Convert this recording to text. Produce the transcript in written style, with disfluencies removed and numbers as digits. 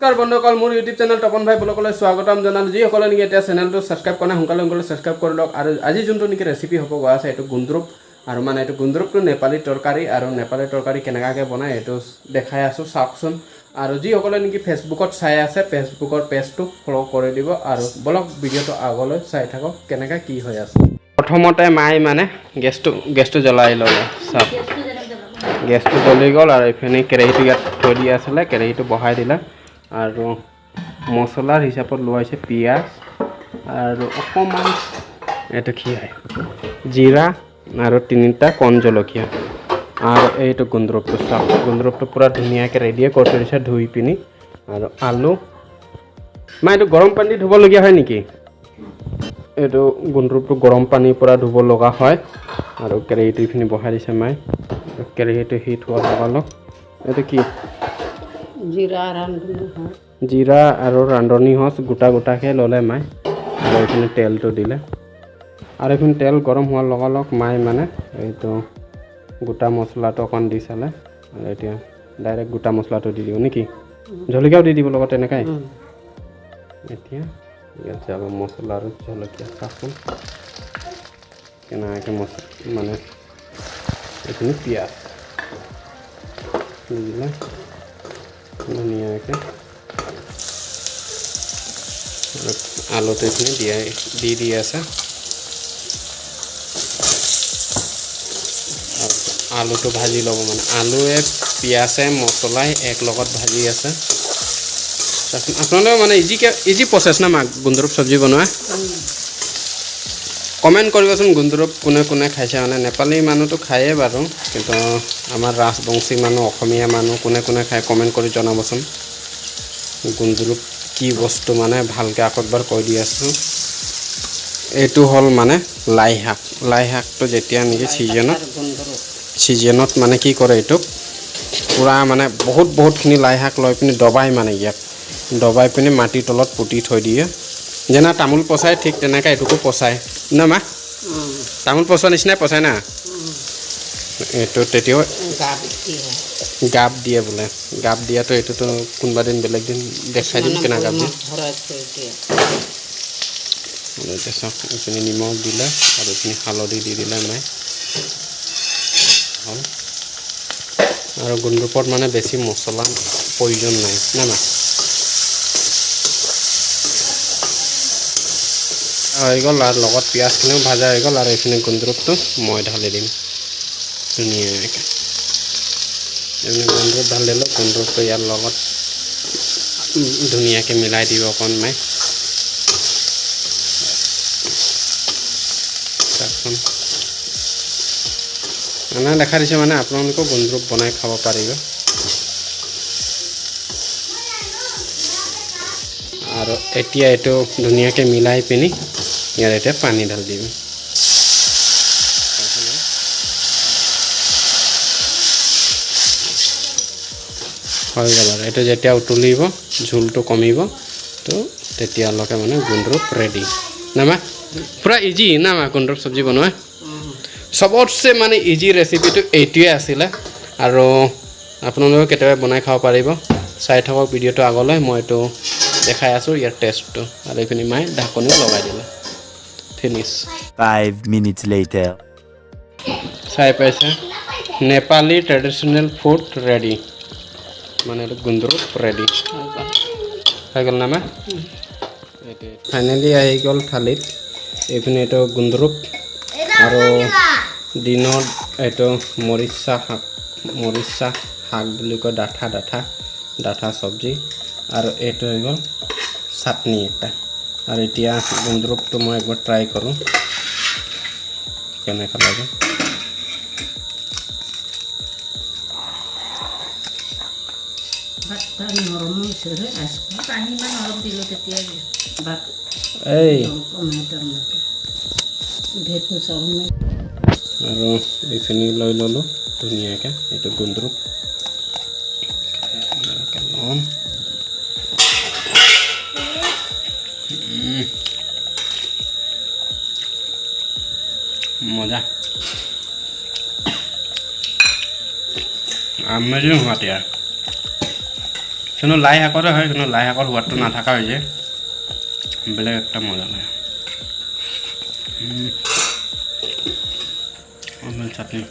নমস্কাৰ বন্ধুসকল মোৰ ইউটিউব চেনেল তপন ভাই ব্লগলৈ স্বাগতম জনালোঁ যিসকলে নেকি এতিয়া চেনেলটো ছাবস্ক্ৰাইব কৰা নাই সোনকালে ছাবস্ক্ৰাইব কৰি লওক আৰু আজি যোনটো নেকি ৰেচিপি হ'ব গৈ আছে এইটো গুন্দ্ৰুক আৰু মানে এইটো গুন্দ্ৰুকটো নেপালী তৰকাৰী আৰু নেপালী তৰকাৰী কেনেকাকৈ বনায় এইটো দেখাই আছোঁ চাওকচোন আৰু যিসকলে নেকি ফেচবুকত চাই আছে ফেচবুকৰ পেজটো ফ'ল' কৰি দিব আৰু বলক ভিডিঅ'টো আগলৈ চাই থাকক কেনেকৈ কি হৈ আছে প্ৰথমতে মায়ে মানে গেছটো জ্বলাই ল'লে চাওক গেছটো জ্বলি গ'ল আৰু এইখিনি কেৰাহীটো ইয়াত থৈ দিয়া আছিলে কেৰাহীটো বহাই দিলে আৰু মছলাৰ হিচাপত লোৱাইছে পিঁয়াজ আৰু অকণমান এইটো কি হয় জিৰা আৰু 3টা কণ জলকীয়া আৰু এইটো গুন্দ্ৰুকটো চাওক গুন্দ্ৰুকটো পূৰা ধুনীয়াকৈ ৰেডিয়ে কৰি থৈ দিছে ধুই পিনি আৰু আলু মা এইটো গৰম পানী ধুবলগীয়া হয় নেকি এইটো গুন্দ্ৰুকটো গৰম পানীৰ পৰা ধুব লগা হয় আৰু কেৰাহীটো এইখিনি বহাই দিছে মায়ে কেৰাহীটো হিট হোৱা লগালগ এইটো কি জিৰা আৰু ৰান্ধনি সঁচ গোটাকৈ ল'লে মায়ে আৰু এইখিনি তেলটো দিলে আৰু এইখিনি তেল গৰম হোৱাৰ লগালগ মায়ে মানে এইটো গোটা মছলাটো অকণ দি চালে আৰু এতিয়া ডাইৰেক্ট গোটা মছলাটো দি দিব নেকি জলকীয়াও দি দিব লগত তেনেকৈ এতিয়া ইয়াত যাব মছলা আৰু জলকীয়া চাচোন কেনেকৈ মানে এইখিনি পিঁয়াজ দি দিলে ধুনীয়াকৈ আলুটো এইখিনি দি আছে আলুটো ভাজি ল'ব মানে আলুৱে পিঁয়াজে মছলাই এক লগত ভাজি আছে আপোনালোকে মানে ইজি প্ৰচেছ না মাক গুন্দ্ৰুক চব্জি বনোৱা কমেণ্ট কৰিবচোন গুন্দ্ৰুক কোনে খাইছে মানে নেপালী মানুহটো খায়েই বাৰু কিন্তু আমাৰ ৰাজবংশী মানুহ অসমীয়া মানুহ কোনে খায় কমেণ্ট কৰি জনাবচোন গুন্দ্ৰুক কি বস্তু মানে ভালকৈ আকৌ একবাৰ কৈ দি আছোঁ এইটো হ'ল মানে লাই শাকটো যেতিয়া নেকি ছিজনত মানে কি কৰে এইটোক পূৰা মানে বহুতখিনি লাই শাক লৈ পিনি দবাই মানে ইয়াক দবাই পিনি মাটিৰ তলত পুতি থৈ দিয়ে যেনে তামোল পচাই ঠিক তেনেকৈ এইটোকো পচায় ন মা তামোল পচোৱা নিচিনাই পচাই না এইটো তেতিয়াও গাপ দিয়ে বোলে গাপ দিয়াটো এইটোতো কোনোবা দিন বেলেগ দিন দেখাই দিম কেনে গাপ দিয়ে এতিয়া চাওক এইখিনি নিমখ দিলে আৰু এইখিনি হালধি দি দিলে মায়ে হ'ল আৰু গুন্দ্ৰুকত মানে বেছি মছলা প্ৰয়োজন নাই না মা হৈ গ'ল আৰু লগত পিঁয়াজখিনিও ভাজা হৈ গ'ল আৰু এইখিনি গুন্দ্ৰুকটো মই ঢালি দিম ধুনীয়াকৈ এইখিনি গুন্দ্ৰুক ঢালি দিলোঁ গুন্দ্ৰুকটো ইয়াৰ লগত ধুনীয়াকৈ মিলাই দিব অকণমান চাওকচোন এনে দেখা দিছে মানে আপোনালোকেও গুন্দ্ৰুক বনাই খাব পাৰিব আৰু এতিয়া এইটো ধুনীয়াকৈ মিলাই পিনি ইয়াৰ এতিয়া পানী ঢালি দিম হৈ গ'ল আৰু এইটো যেতিয়া উতলিব ঝোলটো কমিব তো তেতিয়ালৈকে মানে গুন্দ্ৰুক ৰেডি নামা পূৰা ইজি না মা গুন্দ্ৰুক চব্জি বনোৱা চবতছে মানে ইজি ৰেচিপিটো এইটোৱে আছিলে আৰু আপোনালোকে কেতিয়াবা বনাই খাব পাৰিব চাই থাকক ভিডিঅ'টো আগলৈ মই এইটো দেখাই আছোঁ ইয়াৰ টেষ্টটো আৰু এইখিনি মায়ে ঢাকনিও লগাই দিলে ফিনিছ 5 minutes later চাই পাইছে নেপালী ট্ৰেডিশ্যনেল ফুড ৰেডি মানে এইটো গুন্দ্ৰুক ৰেডি হৈ গ'ল না মা ফাইনেলি আহি গ'ল থালিত এইপিনে এইটো গুন্দ্ৰুক আৰু দিনত এইটো মৰিচা শাক বুলি কয় ডাঠা চব্জি আৰু এইটো হৈ গ'ল চাটনি এটা আৰু এতিয়া গুন্দ্ৰুকটো মই একবাৰ ট্ৰাই কৰোঁ কেনেকৈ লাগে এই আৰু এইখিনি লৈ ল'লোঁ ধুনীয়াকৈ এইটো গুন্দ্ৰুক ল'ম মজা আমেজিং হোৱাত ইয়াৰ কিন্তু লাই শাকতে হয়, কিন্তু লাই শাকৰ সোৱাদটো নাথাকা হৈ যায়, বেলেগ একটা মজা লাগে। চাটনি